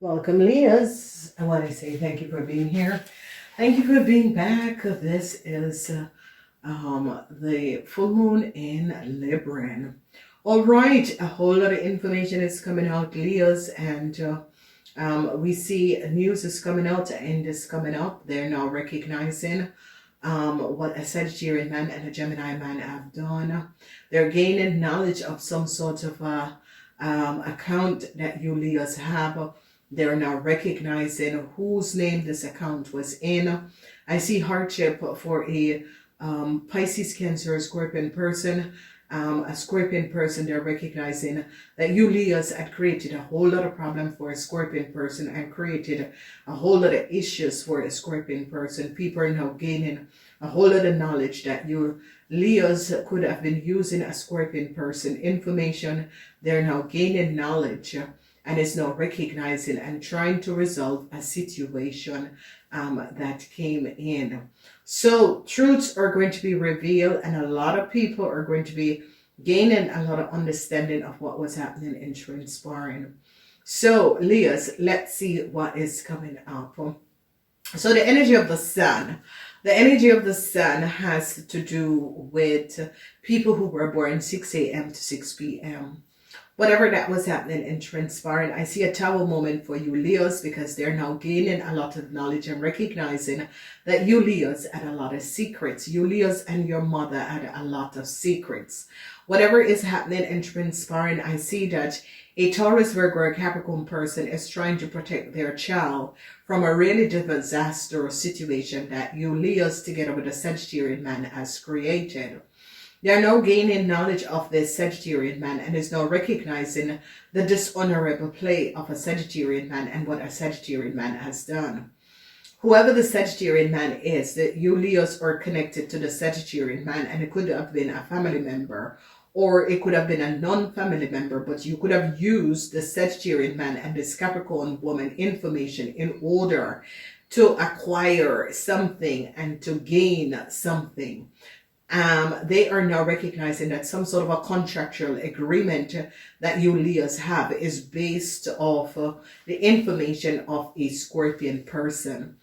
Welcome, Leahs. I want to say thank you for being here. Thank you for being back. This is the full moon in Libra. All right, a whole lot of information is coming out, Leahs, and we see news is coming out and is coming up. They're now recognizing what a Sagittarian man and a Gemini man have done. They're gaining knowledge of some sort of account that you Leahs have. They're now recognizing whose name this account was in. I see hardship for a Pisces, Cancer, Scorpion person. A Scorpion person, they're recognizing that you Leahs had created a whole lot of problem for a Scorpion person and created a whole lot of issues for a Scorpion person. People are now gaining a whole lot of knowledge that you Leahs could have been using a Scorpion person information. They're now gaining knowledge and is now recognizing and trying to resolve a situation that came in. So truths are going to be revealed, and a lot of people are going to be gaining a lot of understanding of what was happening and transpiring. So Leahs, let's see what is coming up. So the energy of the sun. The energy of the sun has to do with people who were born 6 a.m. to 6 p.m. Whatever that was happening and transpiring, I see a tower moment for you Leos, because they're now gaining a lot of knowledge and recognizing that you Leos had a lot of secrets. You Leos and your mother had a lot of secrets. Whatever is happening and transpiring, I see that a Taurus, Virgo, or Capricorn person is trying to protect their child from a really disastrous situation that you Leos together with a Sagittarian man has created. They are now gaining knowledge of this Sagittarian man and is now recognizing the dishonorable play of a Sagittarian man and what a Sagittarian man has done. Whoever the Sagittarian man is, that you Leos are connected to the Sagittarian man, and it could have been a family member or it could have been a non-family member, but you could have used the Sagittarian man and this Capricorn woman information in order to acquire something and to gain something. They are now recognizing that some sort of a contractual agreement that you Leos have is based off the information of a Scorpion person.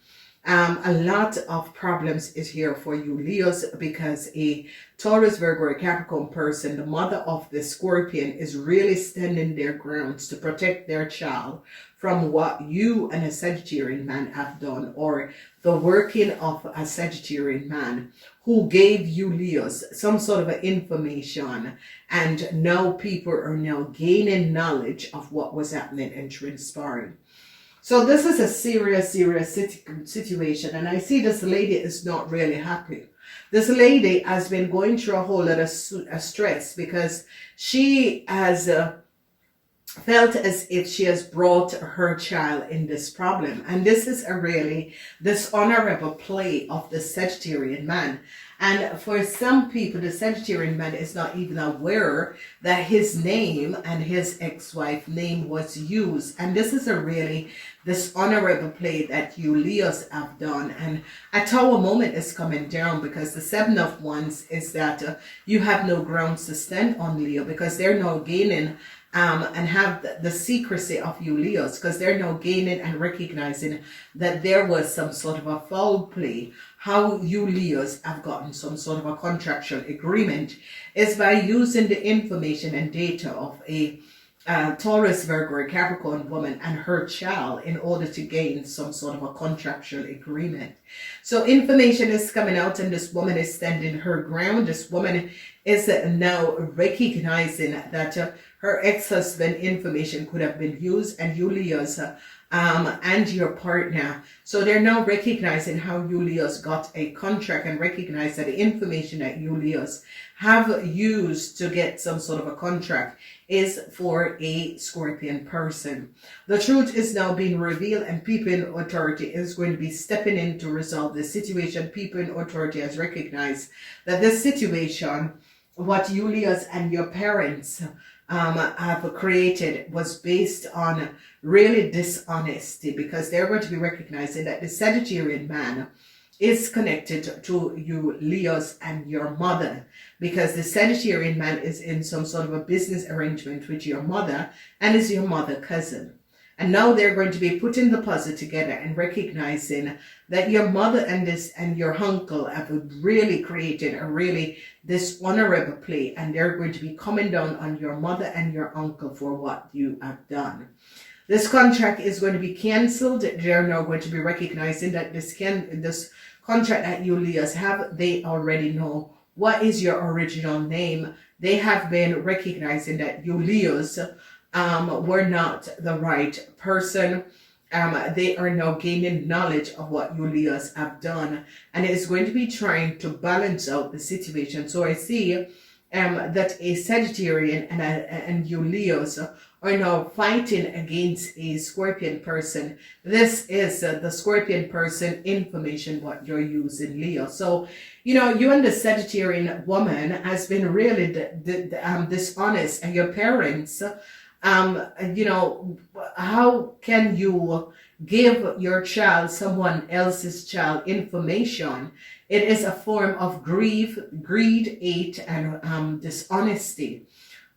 A lot of problems is here for you Leos, because a Taurus, Virgo, or Capricorn person, the mother of the Scorpion, is really standing their grounds to protect their child from what you and a Sagittarian man have done, or the working of a Sagittarian man who gave you Leos some sort of information, and now people are now gaining knowledge of what was happening and transpiring. So this is a serious situation, and I see this lady is not really happy. This lady has been going through a whole lot of stress, because she has felt as if she has brought her child in this problem, and this is a really dishonorable play of the Sagittarian man. And for some people, the Sagittarian man is not even aware that his name and his ex-wife name was used, and this is a really dishonorable play that you Leos have done. And a tower moment is coming down, because the Seven of Wands is that you have no grounds to stand on, Leo, because they're now gaining and have the secrecy of you Leos, because they're now gaining and recognizing that there was some sort of a foul play. How you Leos have gotten some sort of a contractual agreement is by using the information and data of a Taurus, Virgo, or Capricorn woman and her child in order to gain some sort of a contractual agreement. So information is coming out, and this woman is standing her ground. This woman is now recognizing that her ex-husband information could have been used, and you Leos and your partner. So they're now recognizing how you Leos got a contract, and recognize that the information that you Leos have used to get some sort of a contract is for a Scorpion person. The truth is now being revealed, and people in authority is going to be stepping in to resolve this situation. People in authority has recognized that this situation, what you Leos and your parents have created, was based on really dishonesty, because they're going to be recognizing that the Sagittarian man is connected to you Leos and your mother, because the Sagittarian man is in some sort of a business arrangement with your mother and is your mother cousin. And now they're going to be putting the puzzle together and recognizing that your mother and your uncle have really created a really dishonorable play, and they're going to be coming down on your mother and your uncle for what you have done. This contract is going to be cancelled. They're now going to be recognizing that this contract that you Leos have, they already know what is your original name. They have been recognizing that you Leos were not the right person. They are now gaining knowledge of what you Leos have done, and it is going to be trying to balance out the situation. So I see that a Sagittarian and you Leos are now fighting against a Scorpion person. This is the Scorpion person information what you're using, Leo. So, you and the Sagittarian woman has been really dishonest, and your parents, how can you give your child, someone else's child, information? It is a form of greed, hate, and dishonesty.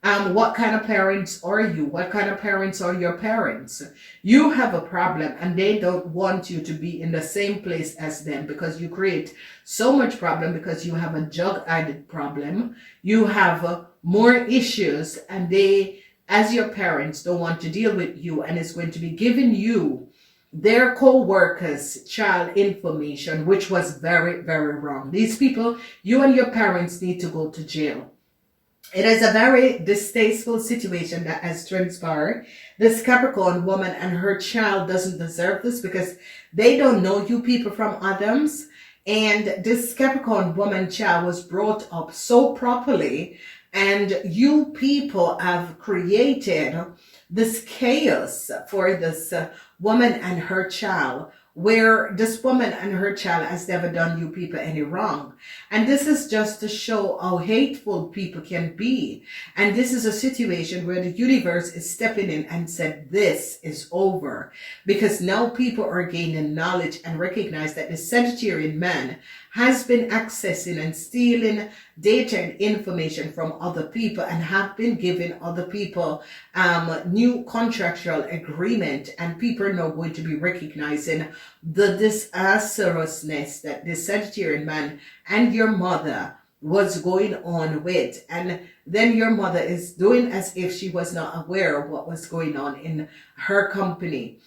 What kind of parents are you? What kind of parents are your parents? You have a problem, and they don't want you to be in the same place as them, because you create so much problem, because you have a drug-added problem. You have more issues, and they, as your parents, don't want to deal with you, and it's going to be giving you their co-workers' child information, which was very, very wrong. These people, you and your parents, need to go to jail. It is a very distasteful situation that has transpired. This Capricorn woman and her child doesn't deserve this, because they don't know you people from Adams. And this Capricorn woman child was brought up so properly, and you people have created this chaos for this woman and her child, where this woman and her child has never done you people any wrong. And this is just to show how hateful people can be. And this is a situation where the universe is stepping in and said, this is over. Because now people are gaining knowledge and recognize that the Sagittarian man has been accessing and stealing data and information from other people, and have been giving other people new contractual agreement, and people are now going to be recognizing the disastrousness that the Sagittarian man and your mother was going on with. And then your mother is doing as if she was not aware of what was going on in her company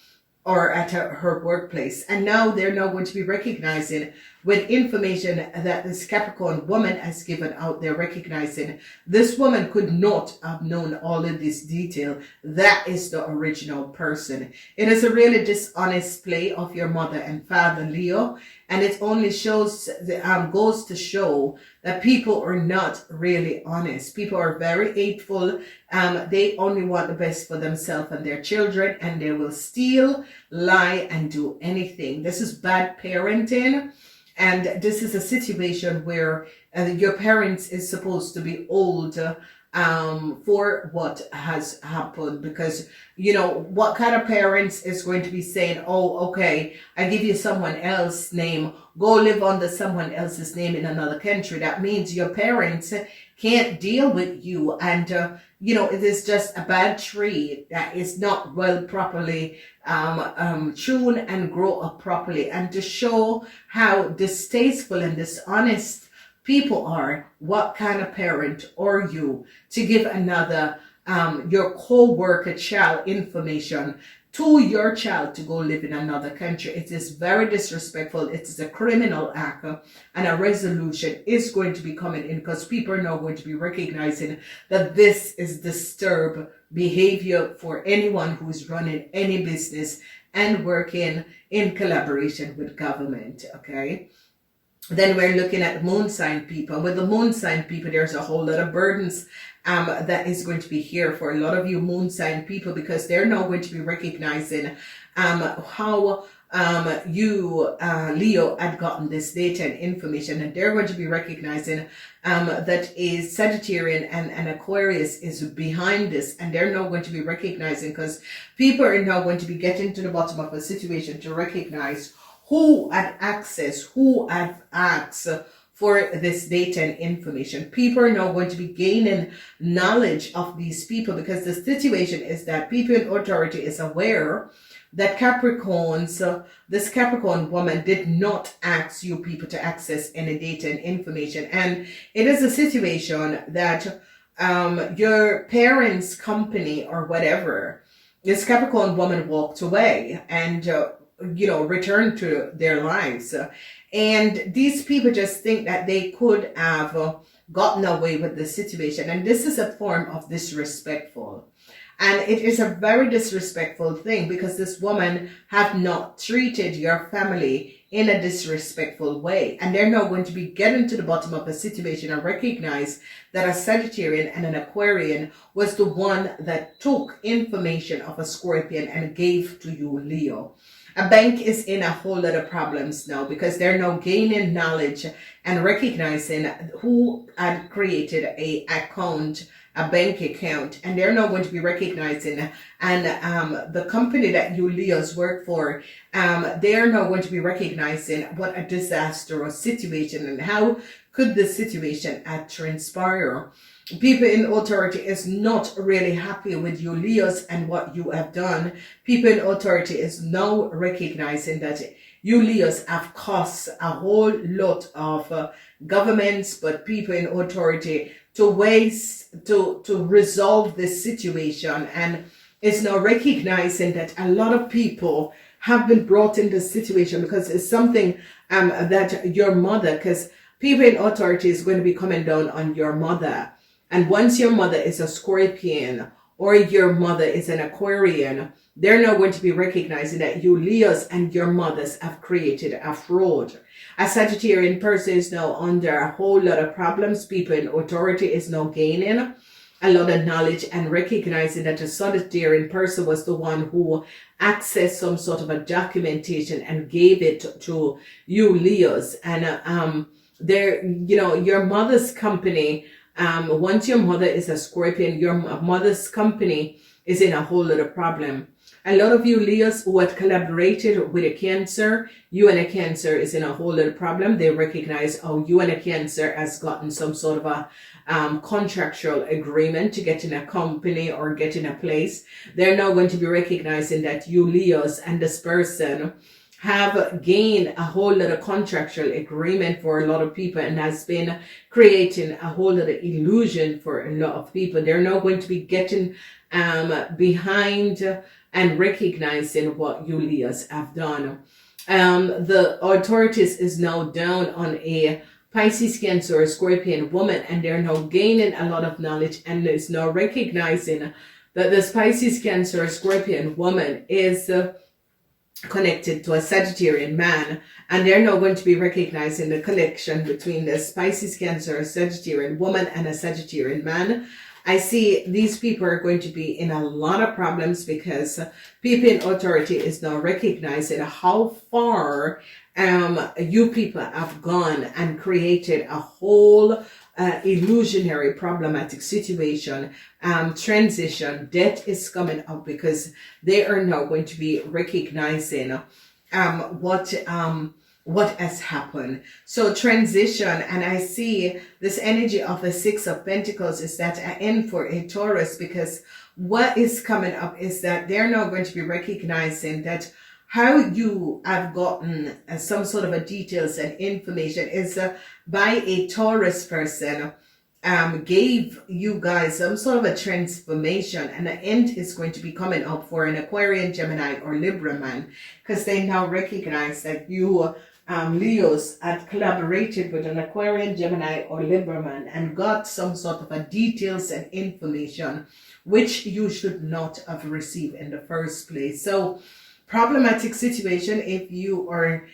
or at her workplace. And now they're now going to be recognizing, with information that this Capricorn woman has given out, they're recognizing this woman could not have known all of this detail. That is the original person. It is a really dishonest play of your mother and father, Leo. And it only shows, goes to show that people are not really honest. People are very hateful. They only want the best for themselves and their children, and they will steal, lie, and do anything. This is bad parenting. And this is a situation where your parents is supposed to be old for what has happened, because what kind of parents is going to be saying, oh, okay, I give you someone else's name, go live under someone else's name in another country. That means your parents can't deal with you, and it is just a bad tree that is not well properly tune and grow up properly. And to show how distasteful and dishonest people are, what kind of parent are you to give another your co-worker child information to your child to go live in another country? It is very disrespectful. It is a criminal act, and a resolution is going to be coming in, because people are now going to be recognizing that this is disturbed behavior for anyone who is running any business and working in collaboration with government. Okay. Then we're looking at moon sign people. With the moon sign people, there's a whole lot of burdens that is going to be here for a lot of you moon sign people, because they're now going to be recognizing how you, Leo, had gotten this data and information, and they're going to be recognizing that a Sagittarian and an Aquarius is behind this, and they're now going to be recognizing, because people are now going to be getting to the bottom of a situation to recognize who had access, who had asked for this data and information. People are now going to be gaining knowledge of these people, because the situation is that people in authority is aware that this Capricorn woman did not ask you people to access any data and information. And it is a situation that your parents' company or whatever, this Capricorn woman walked away and, returned to their lives. And these people just think that they could have gotten away with the situation. And this is a form of disrespectful. And it is a very disrespectful thing, because this woman have not treated your family in a disrespectful way. And they're now going to be getting to the bottom of the situation and recognize that a Sagittarian and an Aquarian was the one that took information of a Scorpion and gave to you, Leo. A bank is in a whole lot of problems now, because they're now gaining knowledge and recognizing who had created a bank account, and they're now going to be recognizing, and the company that you Leos work for, they're now going to be recognizing what a disastrous situation, and how could the situation transpire. People in authority is not really happy with you Leos and what you have done. People in authority is now recognizing that you Leos have cost a whole lot of governments, but people in authority to resolve this situation, and is now recognizing that a lot of people have been brought in this situation because it's something that your mother, because people in authority is going to be coming down on your mother. And once your mother is a Scorpion or your mother is an Aquarian, they're now going to be recognizing that you Leos and your mothers have created a fraud. A Sagittarian person is now under a whole lot of problems. People in authority is now gaining a lot of knowledge and recognizing that a Sagittarian person was the one who accessed some sort of a documentation and gave it to you Leos. And your mother's company, once your mother is a Scorpion, your mother's company is in a whole lot of problem. A lot of you Leos who had collaborated with a Cancer, you and a Cancer is in a whole lot of problem. They recognize how you and a Cancer has gotten some sort of a contractual agreement to get in a company or get in a place. They're now going to be recognizing that you Leos and this person have gained a whole lot of contractual agreement for a lot of people, and has been creating a whole lot of illusion for a lot of people. They're now going to be getting behind and recognizing what you Leos have done. The authorities is now down on a Pisces, Cancer, or Scorpion woman, and they're now gaining a lot of knowledge, and is now recognizing that this Pisces, Cancer, or Scorpion woman is connected to a Sagittarian man, and they're now going to be recognizing the connection between this Pisces, Cancer, Sagittarian woman and a Sagittarian man. I see these people are going to be in a lot of problems, because people in authority is now recognizing how far you people have gone and created a whole illusionary problematic situation. Transition, death is coming up, because they are now going to be recognizing what has happened. So transition, and I see this energy of the Six of Pentacles is that an end for a Taurus, because what is coming up is that they're now going to be recognizing that how you have gotten some sort of a details and information is by a Taurus person gave you guys some sort of a transformation, and the end is going to be coming up for an Aquarian, Gemini, or Libra man, because they now recognize that you Leos had collaborated with an Aquarian, Gemini, or Libra man and got some sort of a details and information which you should not have received in the first place. So problematic situation if you are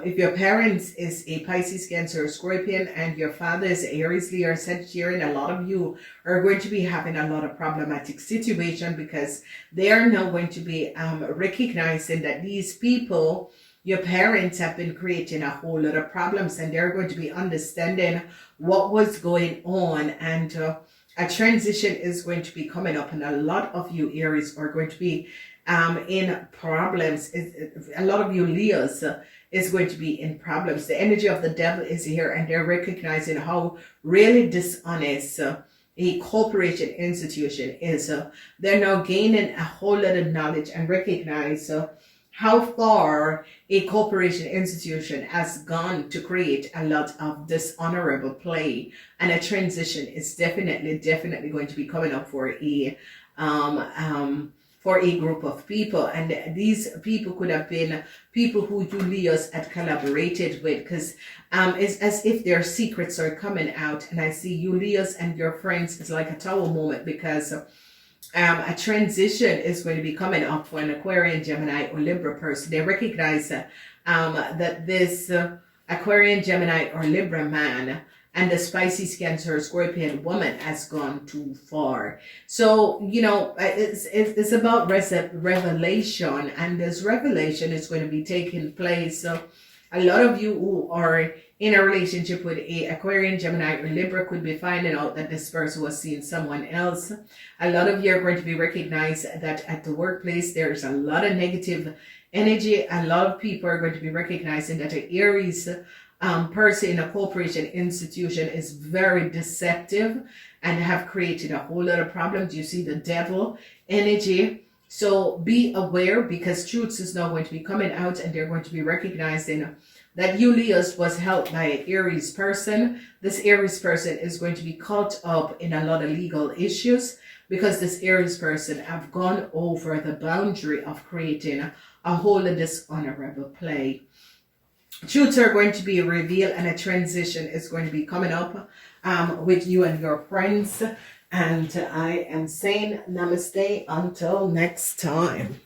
if your parents is a Pisces, Cancer, or Scorpion, and your father is Aries, Leo, or Sagittarian, a lot of you are going to be having a lot of problematic situation, because they are now going to be recognizing that these people, your parents, have been creating a whole lot of problems, and they're going to be understanding what was going on, and a transition is going to be coming up, and a lot of you Aries are going to be in problems. A lot of you Leos is going to be in problems. The energy of the devil is here, and they're recognizing how really dishonest a corporation institution is. They're now gaining a whole lot of knowledge and recognize how far a corporation institution has gone to create a lot of dishonorable play, and a transition is definitely going to be coming up for a group of people. And these people could have been people who you Leos had collaborated with, because it's as if their secrets are coming out. And I see you Leos and your friends is like a tower moment, because a transition is going to be coming up for an Aquarian, Gemini, or Libra person. They recognize that this Aquarian, Gemini, or Libra man and the Pisces, Cancer, Scorpion woman has gone too far. So, you know, it's about revelation, and this revelation is going to be taking place. So a lot of you who are in a relationship with a Aquarian, Gemini, or Libra could be finding out that this person was seeing someone else. A lot of you are going to be recognized that at the workplace there's a lot of negative energy. A lot of people are going to be recognizing that an Aries person in a corporation institution is very deceptive and have created a whole lot of problems. You see the devil energy. So be aware, because truths is now going to be coming out, and they're going to be recognizing that you Leos was helped by an Aries person. This Aries person is going to be caught up in a lot of legal issues, because this Aries person have gone over the boundary of creating a whole dishonorable play. Truths are going to be revealed, and a transition is going to be coming up with you and your friends. And I am saying namaste until next time.